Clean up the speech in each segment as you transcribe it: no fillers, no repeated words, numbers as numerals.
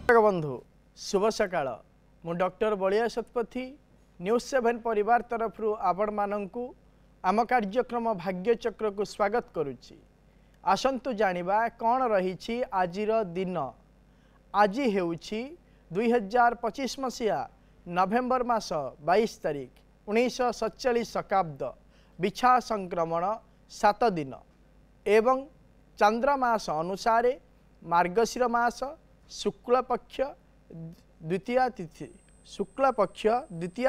बंधु शुभ सकाळ मु डॉक्टर बलिया शतपथी न्यूज 7 परिवार तरफ आपण मानू आम कार्यक्रम भाग्यचक्र को स्वागत करुच्ची। आसतु जानिबा कौन रही आजिर दिन। आज हेउछि 2025 मसीहा नवेम्बर मास 22 तारिख 1947 शकाब्द बिछा संक्रमण 7 दिन एवं चंद्रमास अनुसार मार्गशीर मास शुक्ल पक्ष द्वितीया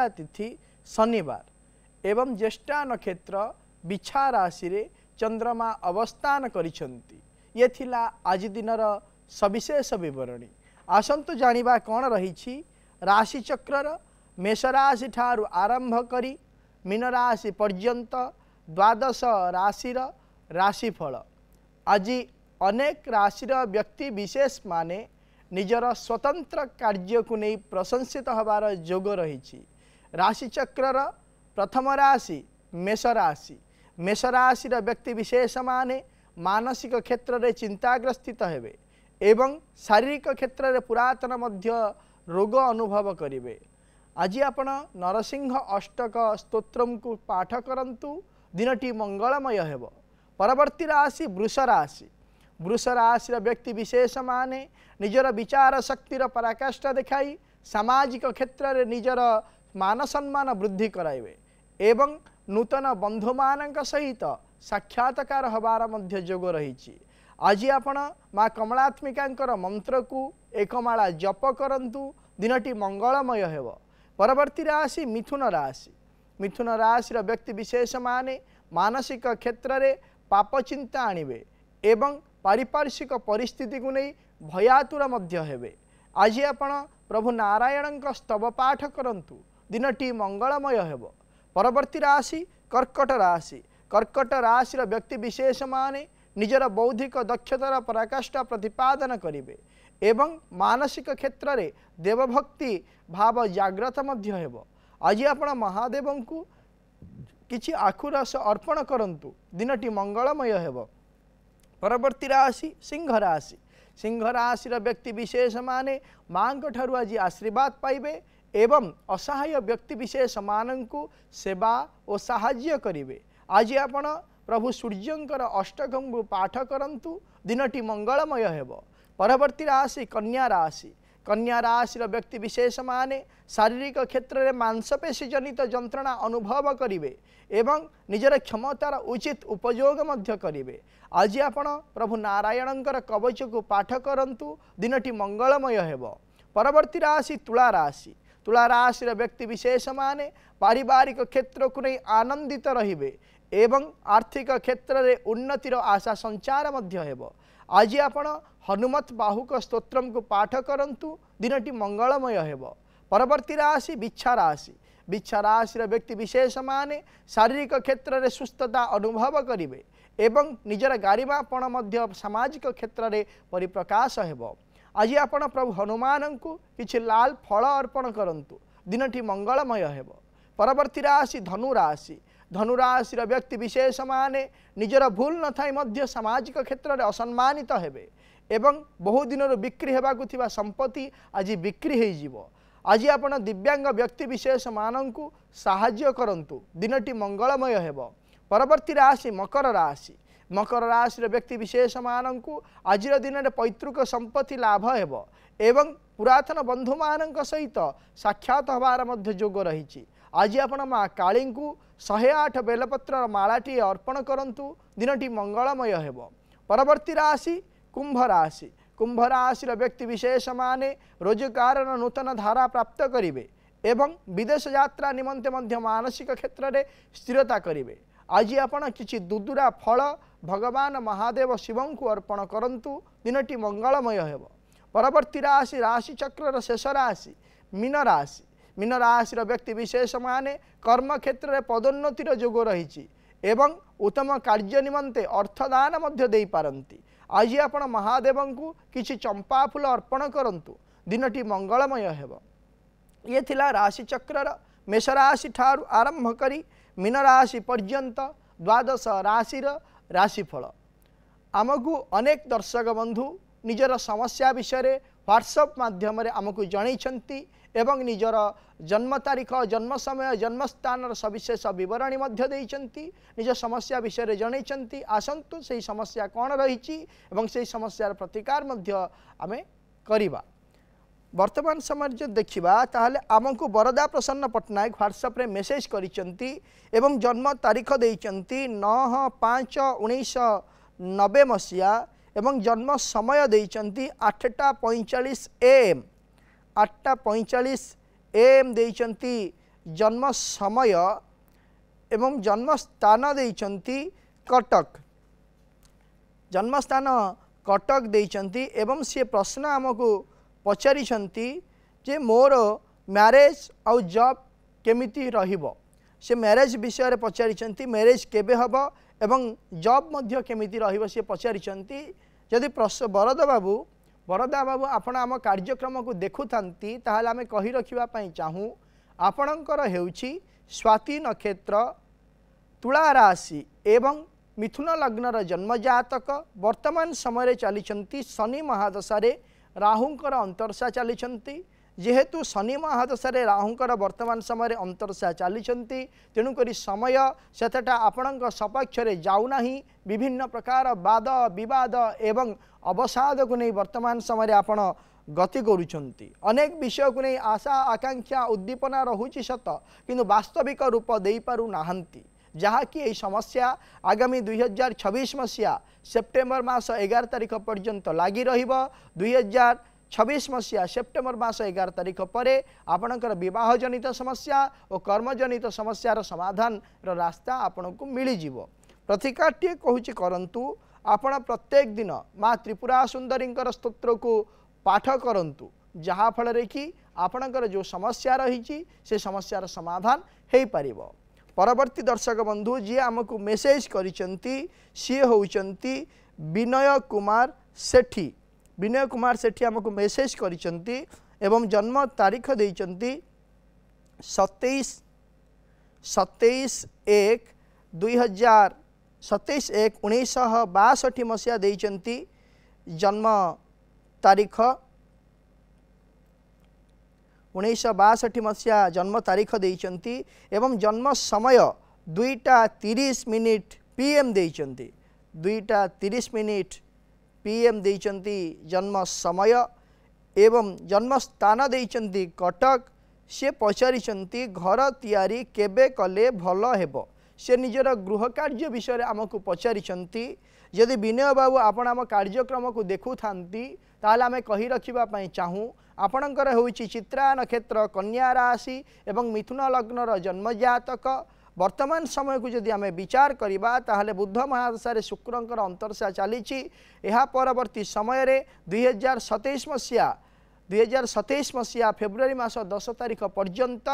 तिथि शनिवार एवं ज्येष्ठा नक्षत्र बिछा राशि रे चंद्रमा अवस्थान करिसंती। ये थिला आज दिनर सविशेष विवरणी। आसंतु जानिबा कौन रही राशि चक्रर मेष राशि ठारू आरंभ करी मीन राशि पर्यंत द्वादश राशिर राशिफल। आज अनेक राशिर व्यक्ति विशेष माने निजर स्वतंत्र कार्य को नहीं प्रशंसित हबार जोग रही। राशि चक्रर प्रथम राशि मेष राशि। मेष राशि व्यक्ति विशेष माने मानसिक क्षेत्र में चिंताग्रस्थित हेबे एवं शारीरिक क्षेत्र में पुरातन मध्य रोग अनुभव करिवे। आज आपण नरसिंह अष्टक स्तोत्रम को पाठ करंतु दिनटी मंगलमय हेब। परवर्ती राशि वृष राशि। वृष राशि व्यक्ति विशेष माने निजर विचार शक्तिर पराकाष्ठा देखाई सामाजिक क्षेत्र में निजर मान सम्मान वृद्धि कराइबे एवं नूतन बंधु मानक सहित साक्षात्कार हबार मध्य जोग रही। आज आपण माँ कमलात्मिका मंत्र को एक माला जप करंतु दिनटी मंगलमय हेब। परवर्ती राशि मिथुन राशि। मिथुन राशि व्यक्ति विशेष माने मानसिक क्षेत्र में पाप चिंता आणिबे एवं पारिपार्श्विक परिस्थिति को नहीं भयातुर मध्य हेबे। आज आपण प्रभु नारायण स्तव पाठ करंतु दिनटी मंगलमय हेब। परवर्ती राशि कर्कट राशि। कर्कट राशि व्यक्ति विशेष माने निजर बौद्धिक दक्षतार पराकाष्ठा प्रतिपादन करिवे एवं मानसिक क्षेत्र में देवभक्ति भाव जाग्रत मध्य हेब। आज आपण महादेव को किछि आखुरस अर्पण करंतु दिनटी मंगलमय हेब। परवर्ती राशि सिंह राशि। सिंह राशि व्यक्ति विशेष माने माँ ठारू आज आशीर्वाद पाइबे एवं असहाय व्यक्ति विशेष मानू सेवा और साहाय्य करिवे। आज आपण प्रभु सूर्यंकर अष्टकं को पाठ करंतु दिनटी मंगलमय हेब। परवर्ती राशि कन्या राशि। कन्या राशि व्यक्ति विशेष माने शारीरिक क्षेत्र में मांसपेशी जनित जंत्रणा अनुभव करिवे एवं निजर क्षमतार उचित उपयोग मध्य करिवे। आज आपण प्रभु नारायणंकर कवच को पाठ करंतु दिनटी मंगलमय हेब। परवर्ती राशि तुला राशि। तुला राशि व्यक्ति विशेष माने पारिवारिक क्षेत्र को नहीं आनंदित रहिबे एवं आर्थिक क्षेत्र में उन्नतिर आशा संचार मध्य हेब। आज आपण हनुमत बाहुक स्तोत्रम को पाठ करंतु दिनटी मंगलमय हेब। परवर्ती राशि बिच्छा राशि। बिच्छा राशि व्यक्ति विशेष माने शारीरिक क्षेत्र में सुस्थता अनुभव करिवे एवं निजर गारिमापण मध्य सामाजिक क्षेत्र में परिप्रकाश हेब। आज आपण प्रभु हनुमान को किछि लाल फल अर्पण करंतु दिनटी मंगलमय हेब। परवर्ती राशि धनु राशि। धनुराशि व्यक्ति विशेष माने निजर भूल न थाई मध्य सामाजिक क्षेत्र में असम्मानित हेबे एवं बहु दिन बिक्री हेबाकु थिबा संपत्ति आज बिक्री हो जिवो। आज आपण दिव्यांग व्यक्ति विशेष मानू साहाय्य करंतु दिनटी मंगलमय हेब। परवर्ती राशि मकर राशि। मकर राशि व्यक्ति विशेष मानू आज दिन में पैतृक संपत्ति लाभ हेब एवं पुरातन बंधु मान सहित साक्षात हबार मध्य जोग रही। आज आपण माँ काली को 108 बेलपत्र मालाटी अर्पण करंतु दिनटी मंगलमय हेब। परवर्ती राशि कुंभ राशि। कुंभ राशि व्यक्ति विशेष माने रोजगार नूतन धारा प्राप्त करिवे एवं विदेश यात्रा निमंते मध्य मानसिक क्षेत्र में स्थिरता करिवे। आज आपण किछि दुदुरा फल भगवान महादेव शिवं को अर्पण करंतु दिनटी मंगलमय हेब। परवर्ती राशि राशि चक्र शेष राशि मीन राशि। मीन राशि व्यक्ति विशेष माने कर्म क्षेत्र में पदोन्नतिर जोग रही एवं उत्तम कार्य निमंते अर्थदान मध्य देई पारंती। आज आपण महादेव को किछि चंपा फूल अर्पण करंतु दिनटी मंगलमय हेब। ये थिला राशि चक्रर मेष राशि ठारू आरंभ करी मीन राशि पर्यंत द्वादश राशिर राशिफल। आमको अनेक दर्शक बंधु निजर समस्या विषय व्हाट्सएप माध्यम आमको जनइछंती एवं निजर जन्म तारीख जन्म समय जन्म स्थान सविशेष बरणी निज समस्या विषय जनइछंती आसंतु से समस्या कौन रही से समस्यार प्रतिकार आम करवा। वर्तमान समय जो देखा ताहले आमको वरदा प्रसन्न पट्टनायक व्हाट्सएप रे मेसेज करिसेंती एवं जन्म तारीख देइचंती 9/5/1990 मसीहा एवं जन्म समय देइचंती 8:45 AM 8:45 AM देइचंती जन्म समय एवं जन्म स्थान देइचंती कटक जन्म स्थान कटक देइचंती एवं से प्रश्न आमको पचारि जे मोर मैरेज आउ जॉब केमिति रहिबो से मैरेज विषय रे पचारि मैरेज केबे हबो एवं जॉब मध्य केमिति रहिबो से पचारि जदि प्रश्न बरदा बाबू आपण आम कार्यक्रम को देखुथांती ताहाले आमे कहि रखिबा पई चाहू आपणकर हेउची स्वाति नक्षत्र तुला राशि एवं मिथुन लग्नर जन्म जातक वर्तमान समय चली शनि महादशा रे राहुंकर अंतरसा चली जेहेतु शनि महादशा रे राहुंकर वर्तमान समय अंतरसा चली तेणुक समय सेटा आपण सपक्ष जाऊना विभिन्न प्रकार वाद विवाद एवं अवसाद को नहीं वर्तमान समय आपण गति करुचंती अनेक विषय को नहीं आशा आकांक्षा उद्दीपना रहुची सत किंतु वास्तविक रूप दे पारु नाहंती जहाँकि यही समस्या आगामी 2026 मसीहा सेप्टेम्बर मास 11 तारीख पर्यंत लगी रहिबो 2026 मसीहा सेप्टेम्बर मास 11 तारीख पर आपणकर विवाह जनित समस्या और कर्मजनित समस्यार समाधान रास्ता आपन को मिल जिवो। प्रतिकारटी कहूची करंतु आपण प्रत्येक दिन माँ त्रिपुरा सुंदरी स्तोत्र को पाठ करंतु जहाँ फल कि आपणकर जो समस्या रही से समस्यार समाधान हो पारिबो। परवर्ती दर्शक बंधु जी आमको मेसेज करिसेंती सी होउचंती विनय कुमार सेठी आमको मेसेज करिसेंती एवं जन्म तारीख देइचंती 27/1/1962 मसीहा देइचंती जन्म तारीख 1962 मसीहा जन्म तारीख देइचंती एवं जन्म समय 2:30 PM देइचंती 2:30 PM देइचंती जन्म समय एवं जन्म स्थान देइचंती कटक। से पचारिचंती घर तैयारी केबे कले भल हेबो से निजर गृह कार्य विषय आमको पचारिचंती यदि विनय बाबू आपण आम कार्यक्रम को देखु थांती ताहले आमे कहि रखिबा पई चाहू आपणकर होउची चित्रा नक्षत्र कन्या राशि एवं मिथुन लग्नर जन्म जातक वर्तमान समय को जदि आमे विचार करिबा ताहले बुध महादशा रे शुक्रंकर अंतरसा चलीची एहा परवर्ती समय रे 2027 मसीहा फेब्रुआरी मास 10 तारीख पर्यंत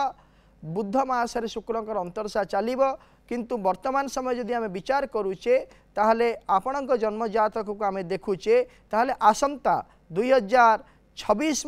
बुध महादशा शुक्रंकर अंतरसा चलिबो किंतु वर्तमान समय जदि आमे विचार करूचे ताहले आपणक जन्म जातक को आमे देखुचे ताहले आसंता 2026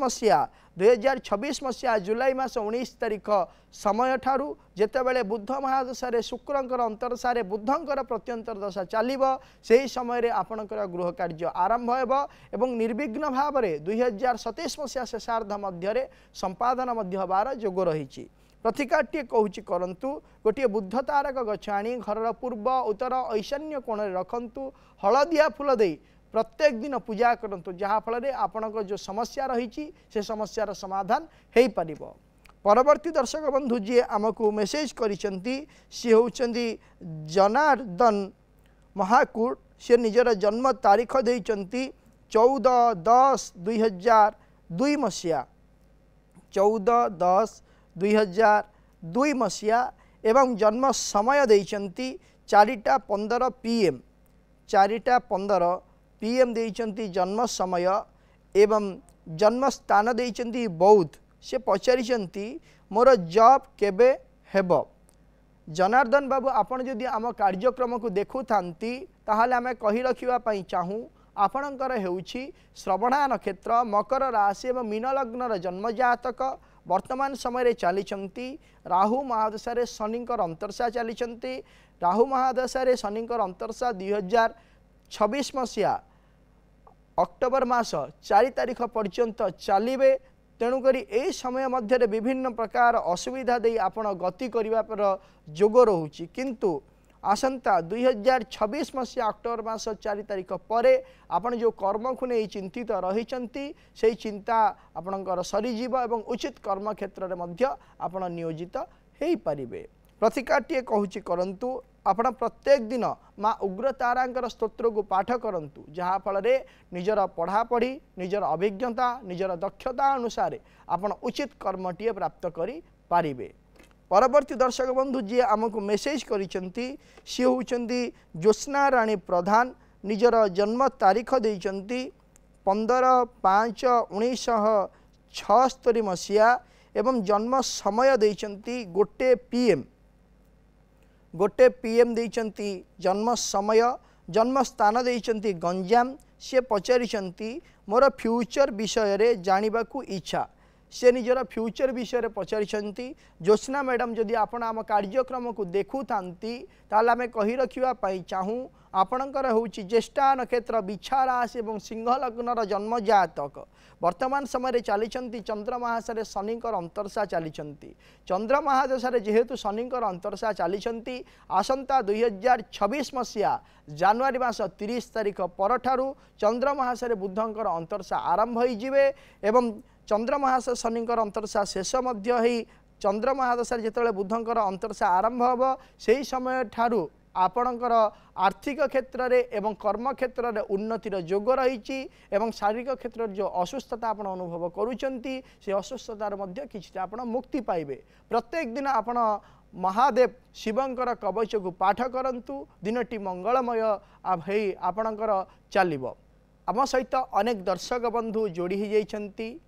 मसीहा जुलाई मास 19 तारीख समय ठारू जेतेबेले बुध महादशा शुक्रंकर अंतरसा बुधंकर प्रत्यंतर दशा चलिबो सेही समय रे आपणकर गृह कार्य आरंभ हेबो एवं निर्विघ्न भाव में 2027 मसीहा शेषार्ध मध्य संपादन मध्य हबार जोग रही। प्रतिकारटी कहूची करंतु गोटे बुद्ध तारक गछ आनी घर पूर्व उत्तर ईशान्य कोण रखंतु हलदिया फूल दे प्रत्येक दिन पूजा करंतु जहाँ फल आपणक जो समस्या रही से समस्यार समाधान हो पारिबो। परवर्ती दर्शक बंधु जी आमको मेसेज करिसेंती सी होउचंदी जनार्दन महाकूट से निजर जन्म तारीख देइचंती 14/10/2002 मसीहा 14/10/2002 मसीहा एवं जन्म समय देइचंती 4:15 PM 4:15 PM देइचंती जन्म समय एवं जन्म स्थान देइचंती बौद्ध। से पचारिचंती मोर जॉब केबे हेबो। जनार्दन बाबू आपण जदि आम कार्यक्रम को देखु थांती ताहाले आमे कहि रखिबा पई चाहू आपणकर हेउछि श्रवणा नक्षत्र मकर राशि एवं मीन लग्नर जन्म जातक वर्तमान समय चली राहु महादशा शनिकर अंतरसा चली राहु महादशा शनिकर अंतरसा 2026 मसीहा अक्टोबर मास 4 तारिख पर्यंत चलिए तेणुक यही समय मध्य विभिन्न प्रकार असुविधा दे आपण गति कर जोग रोचे किंतु आसंता 2026 मसीहा अक्टोबर मास 4 तारिख पर आपण जो कर्म को नहीं चिंतित रही से चिंता आपणकर सरीजीव एवं उचित कर्म क्षेत्र में आपण नियोजित हो पारे। प्रतिकारटीए कहूँ करंतु आपण प्रत्येक दिन माँ उग्रतारा स्तोत्र को पाठ करंतु जहाँफल निजर पढ़ापढ़ी निजर अभिज्ञता निजर दक्षता अनुसार आपण उचित कर्मटीए प्राप्त करि पारिबे। परवर्ती दर्शक बंधु जी आमको मेसेज करिसेंती सी होउचंती ज्योत्स्ना राणी प्रधान निजर जन्म तारीख देइचंती 15/5/1976 मसीहा एवं जन्म समय देइचंती 1 PM देइचंती जन्म समय जन्म स्थान देइचंती गंजाम। से पचारिचंती मोर फ्यूचर विषय रे जानिबाकू इच्छा से निजर फ्यूचर विषय पचारिछंती। ज्योत्स्ना मैडम जदि आपण आम कार्यक्रम को देखु थांती ताले आमे कहि रखिबा पई चाहूँ आपणकर होउची ज्येष्ठा नक्षत्र बिछा राशि एवं सिंह लग्नर जन्म जातक वर्तमान समय चली चंद्र महाशय शनिकर अंतर्शा चली चंद्र महादशा जेहेतु शनिकर अंतर्शा चली आसंता 2026 मसीहा जनवरी मास 30 तारिख परठारु चंद्र महाशय बुधंकर अंतर्शा आरंभ होइजिवे एवं चंद्र महाशय शनिकर अंतर्शा शेष मध्य चंद्र महादशा जिते बुधंकर अंतर्शा आरंभ हम से समय ठारू आपणकर आर्थिक क्षेत्र में एवं कर्म क्षेत्र में उन्नतिर जोग रही एवं शारीरिक क्षेत्र जो असुस्थता आप अनुभव करुँचे से असुस्थतार कि आप मुक्ति पाइबे। प्रत्येक दिन आपण महादेव शिवंकर कवच को पाठ करंतु दिनटी मंगलमय आपणकर चलिबो। आम सहित अनेक दर्शक बंधु जोड़ी हो जाइछंती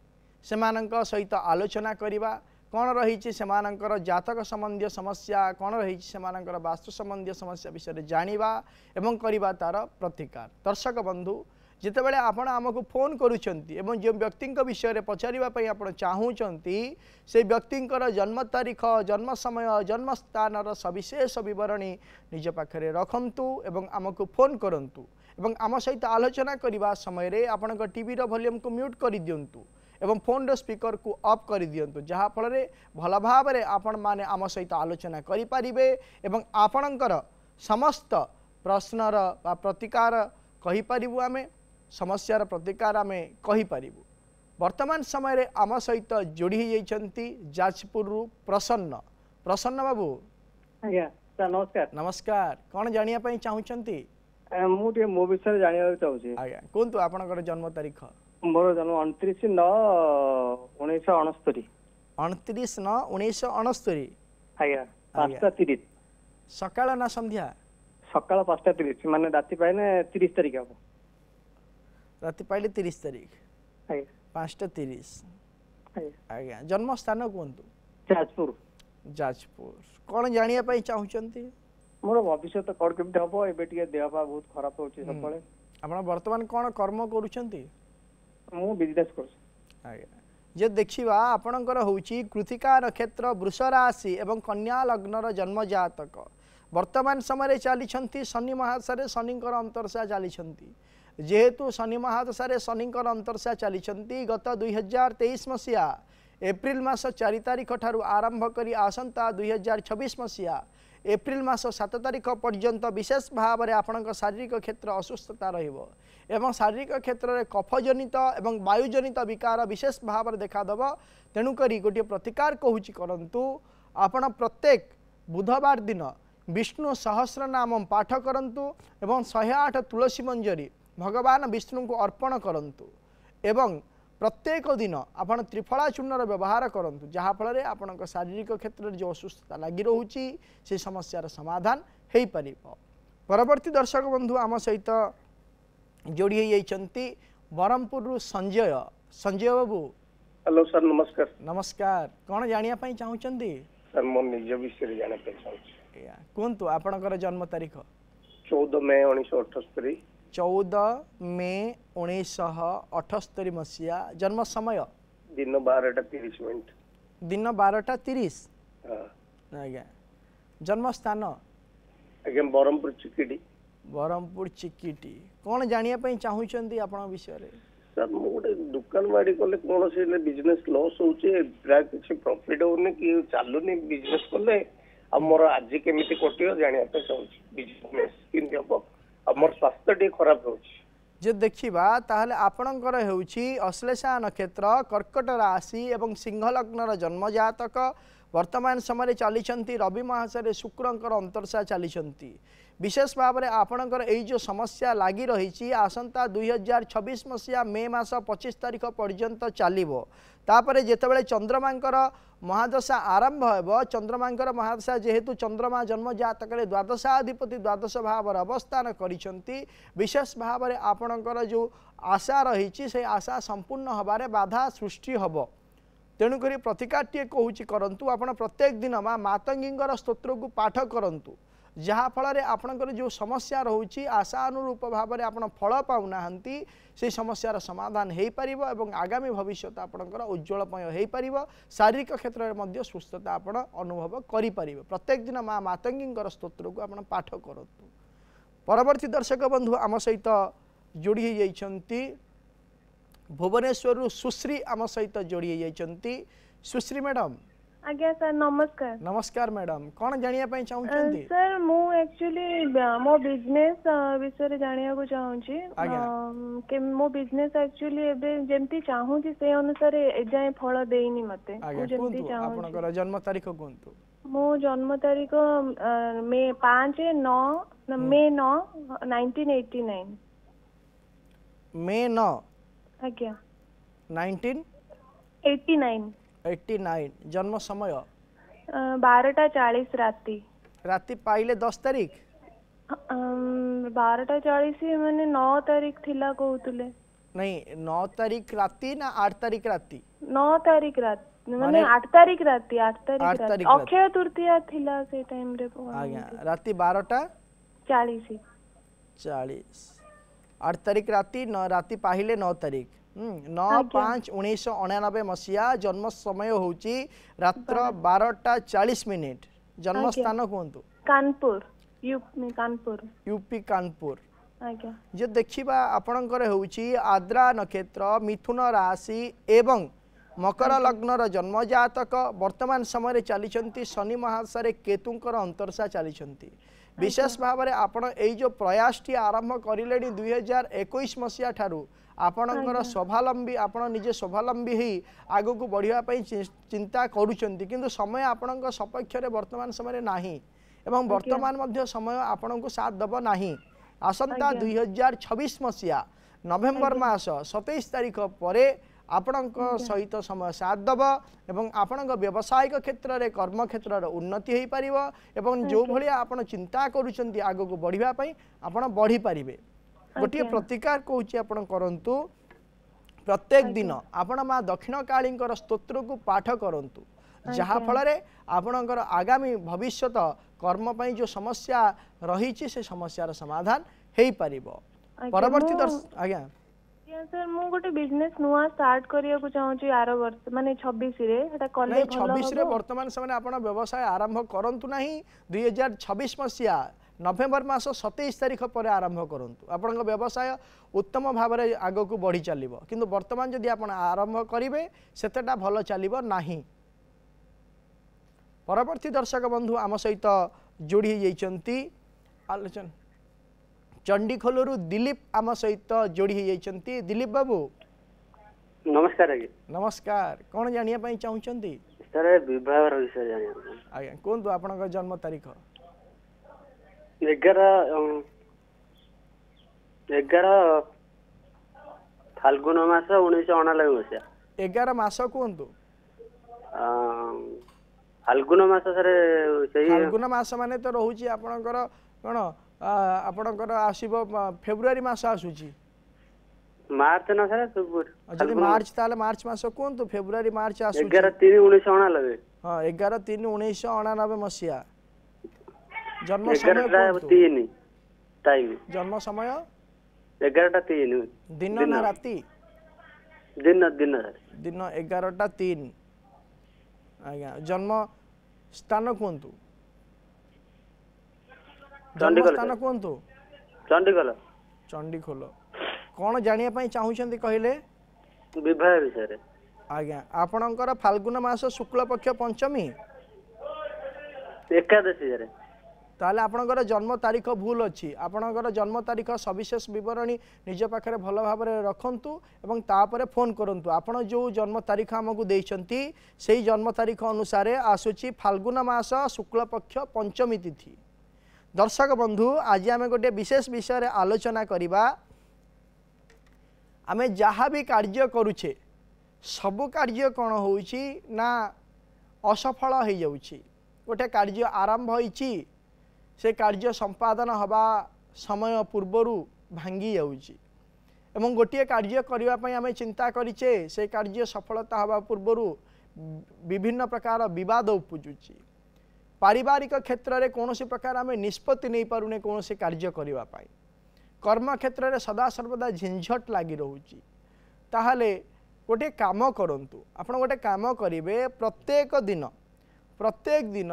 सेमानंक सहित आलोचना करिबा कौन रही सेमानंकर जातक संबंधी समस्या कौन रही सेमानंकर वास्तु संबंधी समस्या विषय जानिबा एवं करिबा तार प्रतिकार। दर्शक बंधु जितेबाला आपण आमको फोन करुछंती एवं जो व्यक्ति विषय पचारिबा पई आपण चाहूचंती से व्यक्तिंकर जन्म तारीख जन्म समय जन्म स्थानर सविशेष विवरणी निज पाखरे रखंतु एवं आमको फोन करंतु एवं आम सहित आलोचना करने समय रे आपणक टीवी वॉल्यूम को म्यूट कर दिंतु एवं फोन स्पीकर को ऑफ कर दिंतु जहाँफल भल भाव आपण माने आम सहित आलोचना करें एवं आपणकर समस्त प्रश्नर प्रतिकार कहीपरू आम समस्यार प्रतिकार आम कहीपरू। वर्तमान समय रे आम सहित जोड़ी होती जाजपुर प्रसन्न प्रसन्न बाबू आज्ञा सर नमस्कार। नमस्कार कौन जानिया चाहूँगी मुझे मो विषय जानवा चाहिए आज्ञा कहतु आपणकर जन्म तारीख मोर जन्म 29/9/1969 29/9/1969 आज्ञा 5:30 सकाळ ना संध्या सकाळ 5:30 माने राति पाइने 30 तारिख हम राति पाइले 30 तारिख आज्ञा 5:30 आज्ञा जन्म स्थान कहतु जाजपुर जाजपुर कौन जानिया पाई चाहूचंती मोर भविष्य कौन केमती हम एबे टिके देह पा बहुत खराब होची सबले आपण वर्तमान कौन कर्म करूचंती मु बिजनेस कर आज्ञा जे देखिबा आपणकर होउची कृतिका नक्षत्र वृष राशि एवं कन्या लग्नर जन्म जातक वर्तमान समय चली शनि महादशा शनिकर अंतर्शा चली जेहेतु शनि महादशा शनिकर अंतर्शा चली गत 2023 मसीहा एप्रिल मास 4 तारिख ठारू आरंभ करी आसंता 2026 मसीहा एप्रिल मास 7 तारिख पर्यंत विशेष भाव में आपण शारीरिक क्षेत्र असुस्थता रहिबो एवं शारीरिक क्षेत्र में कफजनित एवं वायुजनित विकार विशेष भाव में देखादेव। तेणुक गोटे प्रतिकार कहूँ करंतु आपण प्रत्येक बुधवार दिन विष्णु सहस्र नाम पाठ करंतु एवं 108 तुलसी मंजरी भगवान विष्णु को अर्पण करंतु एवं प्रत्येक दिन आपण त्रिफला चूर्णर व्यवहार करंतु जहाँफल आपण शारीरिक क्षेत्र में जो असुस्थता लगी रोची से समस्यार समाधान हो पार। परवर्ती दर्शक बंधु आम सहित जोड़ी होती ब्रह्मपुर संजय संजय बाबू हेलो सर नमस्कार। नमस्कार कौन जानिया चाहूँगी सर मो निज विषय जाना कहतु आपणकर जन्म तारीख 14 मई 1978 14 मे 1978 मसीहा जन्म समय दिन 12:30 दिन 12:30 आज्ञा जन्म स्थान आज्ञा ब्रह्मपुर चिकिडी ବ୍ରହ୍ମପୁର ଚିକିଟି କ'ଣ ଜାଣିବା ପାଇଁ ଚାହୁଁଛନ୍ତି ଆପଣଙ୍କ ବିଷୟରେ? ସାର୍ ମୁଁ ଗୋଟେ ଦୋକାନ ବାଡ଼ି କଲେ କୌଣସି ବିଜନେସ୍ ଲସ୍ ହଉଛି, ପ୍ରାୟ କିଛି ପ୍ରଫିଟ୍ ହଉନି କି ଚାଲୁନି ବିଜନେସ୍ କଲେ, ଆଉ ମୋର ଆଜି କେମିତି କଟିବ ଜାଣିବା ପାଇଁ ଚାହୁଁଛି। ବିଜନେସ୍ କେମିତି ହବ ଆଉ ମୋର ସ୍ୱାସ୍ଥ୍ୟ ଟିକେ ଖରାପ ହଉଛି। जे देखा ताहले आपणकर हेउछि अश्लेषा नक्षत्र कर्कट राशि एवं सिंह लग्नर जन्म जातक वर्तमान समय चली रवि महासरे शुक्रंकर अंतर्शा चली विशेष भाव में आपणकर यही जो समस्या लगी रही आसंता 2026 मसीहा मे मास 25 तारीख पर्यंत चलो तापर जितेबाला चंद्रमांकर महादशा आरंभ हो चंद्रमांकर महादशा जेहेतु चंद्रमा जन्म जातक द्वादशाधिपति द्वादश भाव अवस्थान करिसेंती विशेष भाव में आपणकर जो आशा रही से आशा संपूर्ण हबारे बाधा सृष्टि हब तेणुक प्रतिकार कहूँ करंतु आपण प्रत्येक दिन माँ मातंगींकर स्तोत्र को पाठ करंतु जहाँफल आपणकर जो समस्या रोचे आशा अनुरूप भाव में आप फल पाऊना से समस्यार समाधान हो पार और आगामी भविष्य आपणकर उज्ज्वलमय हो पार शारीरिक क्षेत्र में सुस्थता आप अनुभव करें प्रत्येक दिन माँ मातंगींकर स्तोत्र को आप पाठ करूँ। परवर्ती दर्शक बंधु आम सहित जोड़ी होती भुवनेश्वर सुश्री आम सहित जोड़ी होती। सुश्री मैडम आज्ञा सर नमस्कार। नमस्कार मैडम कौन जानिया चाहूँ सर मु एक्चुअली मो बिजनेस विषय जानिया को चाहूँगी कि मो बिजनेस एक्चुअली एबे जेमती चाहूँगी से अनुसार एजाए फल देइनी मते जेमती चाहूँ। आपनकर जन्म तारीख कोंतु? मो जन्म तारीख मे 5/9 मे 9 1989 मे 9 आज्ञा 1989 जन्म समय 12:40 राति पाइले 10 तारीख 12:40 माने 9 तारीख थिला कहउतले नहीं 9 तारीख राति ना 8 तारीख राति 9 तारीख राति माने 8 तारीख राति 8 तारीख अक्षय तृतीया थिला से टाइम रे आज्ञा राति 12:40 8 तारीख राति राति पाहिले 9 तारीख 9/5/1999 मसीहा जन्म समय होची रात्र 12:40 जन्म स्थान कहतु? कानपुर यूपी कानपुर जे देखिबा आपणकर होची आद्रा नक्षत्र मिथुन राशि एवं मकर लग्नर जन्म जातक वर्तमान समय चली शनि महासरे केतुंकर अंतर्शा चली विशेष भाव में आपण एई जो प्रयास टी आरंभ करिले 2021 मसीहा ठारू आपणकर स्वावलंबी आपण निजे स्वावलंबी ही आगु को बढ़िया चिंता करूछंती किंतु समय आपणक सपक्ष रे वर्तमान समय नाही एवं वर्तमान मध्य समय आपण को साथ दब नाही। आसंता 2026 मसीहा नवेम्बर मास 27 तारीख परे आपणक सहित समय साथ दब एवं आपणक व्यवसायिक क्षेत्र रे कर्म क्षेत्र रे उन्नति हो पारिबो एवं जो भलिया आपण चिंता करूछंती आगु को बढ़िया पई आपण बढ़ी पारिबे। गोटे प्रतिकार कहूँ आपण करंतु प्रत्येक दिन आपण माँ दक्षिण काली स्तोत्र को पाठ करंतु जहाँ फल आपणकर आगामी भविष्य कर्म पई जो समस्या रही से समस्यार समाधान हो पारिबो। परवर्ती दर्शक आज्ञा सर मु गोटे बिजनेस नुआ स्टार्ट करिया को चाहूची आरो वर्ष माने 26 रे एटा कले भलो 26 रे वर्तमान समय आपण व्यवसाय आरंभ करंतु नाही 2026 मसीहा नवेम्बर मास 27 तारीख पर आरंभ करंतु आपण व्यवसाय उत्तम भाव में आग को बढ़ी चलिबो किंतु वर्तमान जदि आपण आरंभ करिवे सेतेटा भलो चलिबो नाही। परवर्ती दर्शक बंधु आम सहित जोड़ी जाइछंती आलोचना चंडीखोलरू दिलीप आम सहित जोड़ी जाइछंती। दिलीप बाबू नमस्कार आज्ञा। नमस्कार कौन जानिया पई चाहूछंती? सर विवाह विषय जानिया आज्ञा कोंतु आपनका जन्म तारीख? 11 फाल्गुन मास 1999 मसीहा 11 मास कहतु? फाल्गुन मास सर फाल्गुन मास माने तो रहउची आपनकर कोन आपनकर आसीबो फेब्रुआरी मास आसुची मार्च ना सर फेब्रुआरी जदि मार्च ताले मार्च मास कोंतु फेब्रुआरी मार्च आसुची 11/3/1999 हां 11/3/1999 मसीहा जन्म समय 3 टाइम जन्म समय 11:03 दिन ना राती दिन 11:03 आज्ञा जन्म स्थान कोंतु? जन्म स्थान कोंतु? चंडीगढ़ चंडीखोल कौन जानिया पई चाहुछंती कहले विवाह विषय आज्ञा आपणकर फाल्गुन मास शुक्ल पक्ष पंचमी एकादशी रे ताले आपणकर जन्म तारीख भूल अच्छी आपणकर जन्म तारीख सविशेष विवरणी निज पाखे भल भाव रखंतु एवं तापर फोन करंतु आपण जो जन्म तारीख आमको देइछंती सेही जन्म तारीख अनुसार आसुची फाल्गुन मास शुक्ल पक्ष पंचमी तिथि। दर्शक बंधु आज आम गोटे विशेष विषय रे आलोचना करिबा। आमे जहाँ भी कार्य करुछे सबु कार्य कौन होउची ना असफल हो जाउची। गोटे कार्य आरंभ होइची से कार्य संपादन हवा समय पूर्वर भांगी जाउची एवं गोटे कार्य करने पई आमे चिंता करिचे से कार्य सफलता हवा पूर्वर विभिन्न प्रकार विवाद उपजुची। पारिवारिक क्षेत्र में कौन प्रकार आमे निष्पत्ति नहीं पारुने कौन से कार्य करने पई कर्म क्षेत्र में सदा सर्वदा झिंझट लगी रोची। ताहले गोटे काम करंतु आपण गोटे काम करिवे प्रत्येक दिन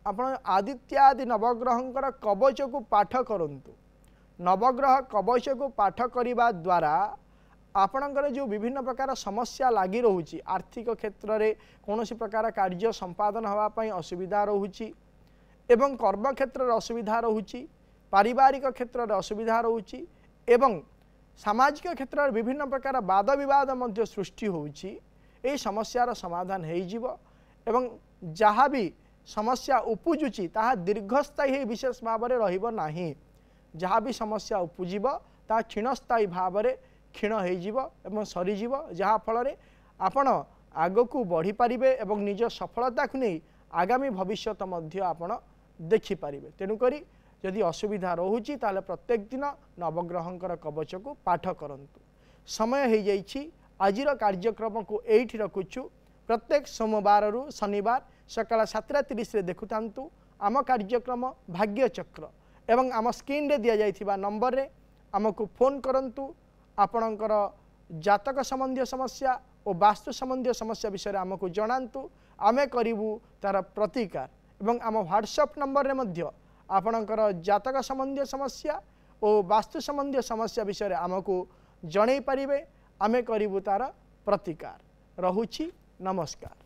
आपण आदित्यादि नवग्रहंकर कवच को पाठ करंतु। नवग्रह कवच को पाठ करिबा द्वारा आपणकर जो विभिन्न प्रकार समस्या लगी रोची आर्थिक क्षेत्र में कौन प्रकार कार्य संपादन हवा पई असुविधा रोची एवं कर्म क्षेत्र में असुविधा रोची पारिवारिक क्षेत्र में असुविधा रोची एवं सामाजिक क्षेत्र में विभिन्न प्रकार वाद विवाद मध्य सृष्टि होउची। एही समस्यार समाधान हो जिवो एवं जहाँ भी समस्या उपजुची ताहा दीर्घस्थायी विशेष भाव में रहिबो नाही। जहाँ भी समस्या उपजिब ता क्षीणस्थायी भाव में क्षीण हो सरीजिव जहाँ फल आपण आगकू बढ़ी पारिबे एवं निज सफलता को नहीं आगामी भविष्यत मध्य आपण देखिपारे। तेणुकरी यदि असुविधा रोची ताले प्रत्येक दिन नवग्रहंकर कवच को पाठ करंतु। समय हो जाइछि आजिर कार्यक्रम को एठी रखुछु। प्रत्येक सोमवार रु शनिवार सकाळ 7:30 रे देखुतांतु आम कार्यक्रम भाग्य चक्र एवं आम स्क्रीन रे दिया जाइथिबा नंबर रे आमको फोन करंतु। आपणकर जातक संबंधी समस्या और वास्तु संबंधी समस्या विषय आमको जनातु आमे करिवु तार प्रतिकार एवं आम व्हाट्सएप नंबर रे मध्य आपणकर जातक संबंधी समस्या और वास्तु संबंधी समस्या विषय आमको जणै पारिबे आमे करिवु तार प्रतिकार। रहुछि नमस्कार।